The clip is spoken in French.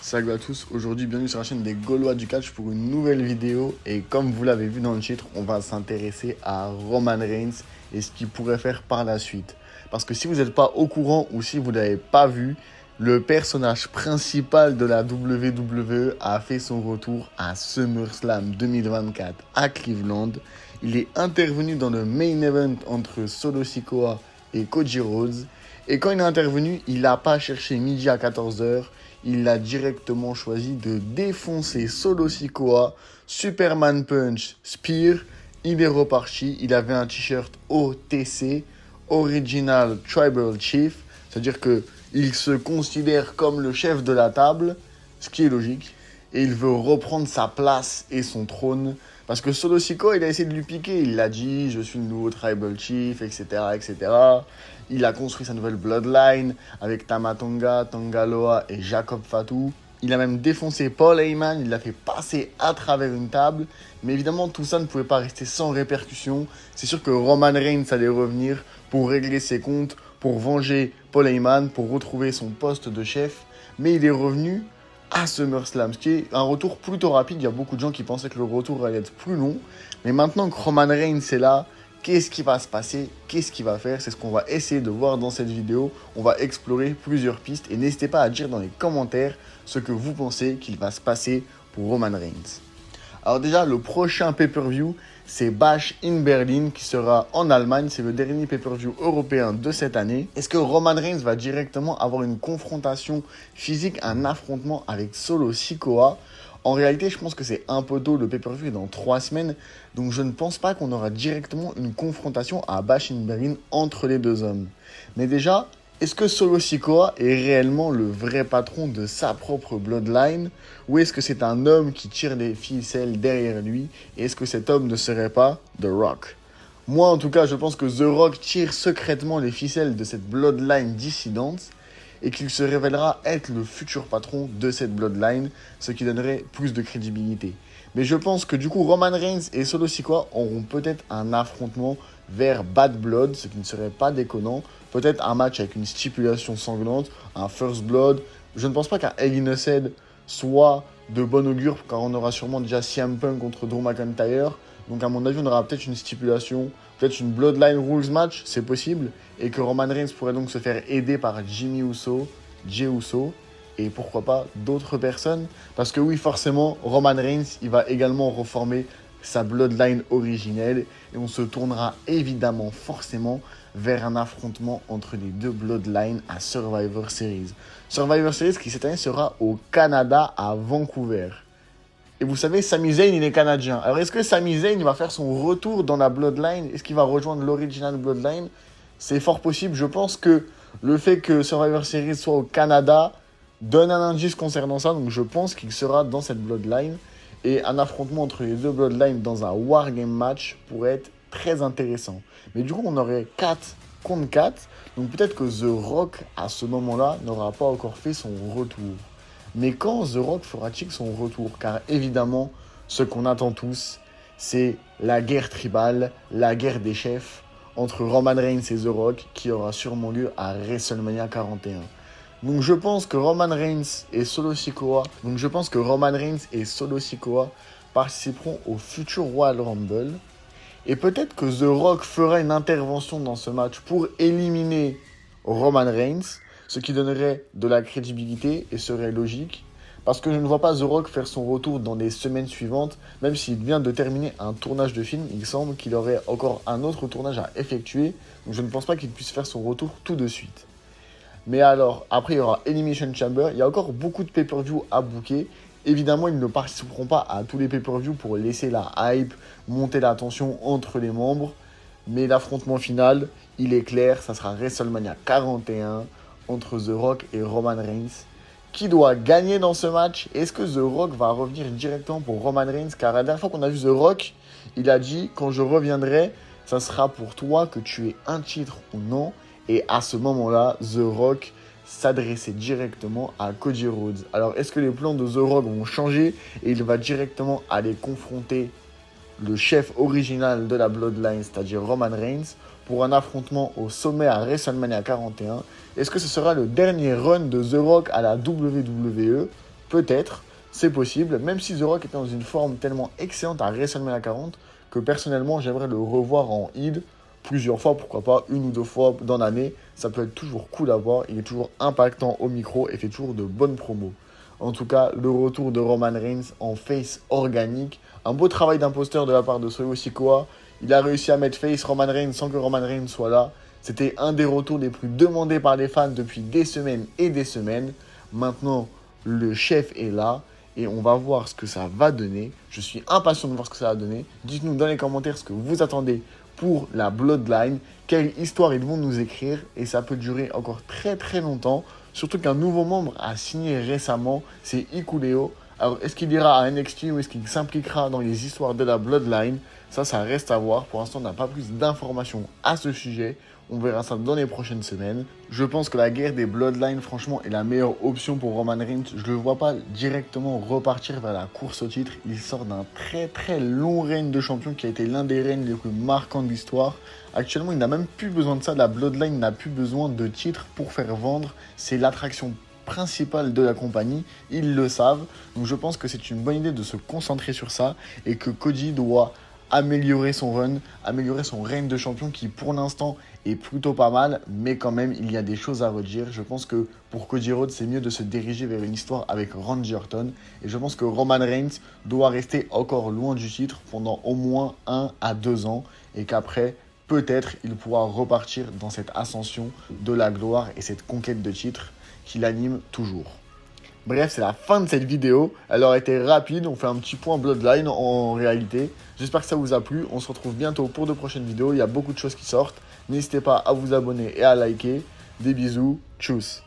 Salut à tous, aujourd'hui bienvenue sur la chaîne des Gaulois du Catch pour une nouvelle vidéo. Et comme vous l'avez vu dans le titre, on va s'intéresser à Roman Reigns et ce qu'il pourrait faire par la suite. Parce que si vous n'êtes pas au courant ou si vous ne l'avez pas vu, le personnage principal de la WWE a fait son retour à SummerSlam 2024 à Cleveland. Il est intervenu dans le main event entre Solo Sikoa et Cody Rhodes. Et quand il est intervenu, il n'a pas cherché midi à 14h. Il a directement choisi de défoncer Solo Sikoa, Superman Punch, Spear. Il est reparti. Il avait un t-shirt OTC, Original Tribal Chief. C'est-à-dire qu'il se considère comme le chef de la table, ce qui est logique. Et il veut reprendre sa place et son trône. Parce que Solo Sikoa, il a essayé de lui piquer. Il l'a dit, je suis le nouveau Tribal Chief, etc., etc. Il a construit sa nouvelle bloodline avec Tama Tonga, Tangaloa et Jacob Fatu. Il a même défoncé Paul Heyman, il l'a fait passer à travers une table. Mais évidemment, tout ça ne pouvait pas rester sans répercussions. C'est sûr que Roman Reigns allait revenir pour régler ses comptes, pour venger Paul Heyman, pour retrouver son poste de chef. Mais il est revenu à SummerSlam, ce qui est un retour plutôt rapide. Il y a beaucoup de gens qui pensaient que le retour allait être plus long. Mais maintenant que Roman Reigns est là, qu'est-ce qui va se passer? Qu'est-ce qu'il va faire? C'est ce qu'on va essayer de voir dans cette vidéo. On va explorer plusieurs pistes et n'hésitez pas à dire dans les commentaires ce que vous pensez qu'il va se passer pour Roman Reigns. Alors déjà, le prochain pay-per-view, c'est Bash in Berlin qui sera en Allemagne. C'est le dernier pay-per-view européen de cette année. Est-ce que Roman Reigns va directement avoir une confrontation physique, un affrontement avec Solo Sikoa? En réalité, je pense que c'est un peu tôt, le pay-per-view est dans 3 semaines, donc je ne pense pas qu'on aura directement une confrontation à Bash in Berlin entre les deux hommes. Mais déjà, est-ce que Solo Sikoa est réellement le vrai patron de sa propre bloodline, ou est-ce que c'est un homme qui tire les ficelles derrière lui, et est-ce que cet homme ne serait pas The Rock? Moi, en tout cas, je pense que The Rock tire secrètement les ficelles de cette bloodline dissidente, et qu'il se révélera être le futur patron de cette bloodline, ce qui donnerait plus de crédibilité. Mais je pense que du coup, Roman Reigns et Solo Sikoa auront peut-être un affrontement vers Bad Blood, ce qui ne serait pas déconnant. Peut-être un match avec une stipulation sanglante, un First Blood. Je ne pense pas qu'un Hell in a Cell soit de bon augure, car on aura sûrement déjà CM Punk contre Drew McIntyre. Donc à mon avis, on aura peut-être une stipulation, peut-être une Bloodline Rules match, c'est possible. Et que Roman Reigns pourrait donc se faire aider par Jimmy Uso, Jey Uso, et pourquoi pas d'autres personnes. Parce que oui, forcément, Roman Reigns, il va également reformer sa Bloodline originelle. Et on se tournera évidemment, forcément, vers un affrontement entre les deux Bloodlines à Survivor Series. Survivor Series qui cette année sera au Canada, à Vancouver. Et vous savez, Sami Zayn, il est canadien. Alors, est-ce que Sami Zayn va faire son retour dans la Bloodline? Est-ce qu'il va rejoindre l'Original Bloodline? C'est fort possible. Je pense que le fait que Survivor Series soit au Canada donne un indice concernant ça. Donc, je pense qu'il sera dans cette Bloodline. Et un affrontement entre les deux Bloodlines dans un Wargame match pourrait être très intéressant. Mais du coup, on aurait 4 contre 4. Donc, peut-être que The Rock, à ce moment-là, n'aura pas encore fait son retour. Mais quand The Rock fera-t-il son retour? Car évidemment, ce qu'on attend tous, c'est la guerre tribale, la guerre des chefs entre Roman Reigns et The Rock qui aura sûrement lieu à WrestleMania 41. Donc je pense que Roman Reigns et Solo Sikoa, participeront au futur Royal Rumble. Et peut-être que The Rock fera une intervention dans ce match pour éliminer Roman Reigns, ce qui donnerait de la crédibilité et serait logique. Parce que je ne vois pas The Rock faire son retour dans les semaines suivantes, même s'il vient de terminer un tournage de film, il semble qu'il aurait encore un autre tournage à effectuer, donc je ne pense pas qu'il puisse faire son retour tout de suite. Mais alors, après il y aura Elimination Chamber, il y a encore beaucoup de pay-per-view à booker. Évidemment, ils ne participeront pas à tous les pay-per-view pour laisser la hype, monter la tension entre les membres. Mais l'affrontement final, il est clair, ça sera WrestleMania 41 entre The Rock et Roman Reigns. Qui doit gagner dans ce match? Est-ce que The Rock va revenir directement pour Roman Reigns? Car la dernière fois qu'on a vu The Rock, il a dit « Quand je reviendrai, ça sera pour toi que tu aies un titre ou non ». Et à ce moment-là, The Rock s'adressait directement à Cody Rhodes. Alors, est-ce que les plans de The Rock vont changer et il va directement aller confronter le chef original de la Bloodline, c'est-à-dire Roman Reigns, pour un affrontement au sommet à WrestleMania 41? Est-ce que ce sera le dernier run de The Rock à la WWE? peut-être, c'est possible, même si The Rock était dans une forme tellement excellente à WrestleMania 40 que personnellement j'aimerais le revoir en heal plusieurs fois, pourquoi pas une ou deux fois dans l'année. Ça peut être toujours cool à voir, il est toujours impactant au micro et fait toujours de bonnes promos. En tout cas, le retour de Roman Reigns en face organique, un beau travail d'imposteur de la part de Solo Sikoa. Il a réussi à mettre face Roman Reigns sans que Roman Reigns soit là. C'était un des retours les plus demandés par les fans depuis des semaines et des semaines. Maintenant, le chef est là et on va voir ce que ça va donner. Je suis impatient de voir ce que ça va donner. Dites-nous dans les commentaires ce que vous attendez pour la Bloodline, quelle histoire ils vont nous écrire et ça peut durer encore très très longtemps. Surtout qu'un nouveau membre a signé récemment, c'est Hikuleo. Alors, est-ce qu'il ira à NXT ou est-ce qu'il s'impliquera dans les histoires de la Bloodline? Ça reste à voir. Pour l'instant, on n'a pas plus d'informations à ce sujet. On verra ça dans les prochaines semaines. Je pense que la guerre des Bloodlines, franchement, est la meilleure option pour Roman Reigns. Je ne le vois pas directement repartir vers la course au titre. Il sort d'un très très long règne de champion qui a été l'un des règnes les plus marquants de l'histoire. Actuellement, il n'a même plus besoin de ça. La Bloodline n'a plus besoin de titre pour faire vendre. C'est l'attraction principale de la compagnie, ils le savent. Donc je pense que c'est une bonne idée de se concentrer sur ça et que Cody doit améliorer son run, améliorer son règne de champion qui pour l'instant est plutôt pas mal, mais quand même il y a des choses à redire. Je pense que pour Cody Rhodes c'est mieux de se diriger vers une histoire avec Randy Orton et je pense que Roman Reigns doit rester encore loin du titre pendant au moins 1 à 2 ans et qu'après peut-être il pourra repartir dans cette ascension de la gloire et cette conquête de titre qui l'anime toujours. Bref, c'est la fin de cette vidéo. Elle aurait été rapide. On fait un petit point Bloodline en réalité. J'espère que ça vous a plu. On se retrouve bientôt pour de prochaines vidéos. Il y a beaucoup de choses qui sortent. N'hésitez pas à vous abonner et à liker. Des bisous. Tchuss.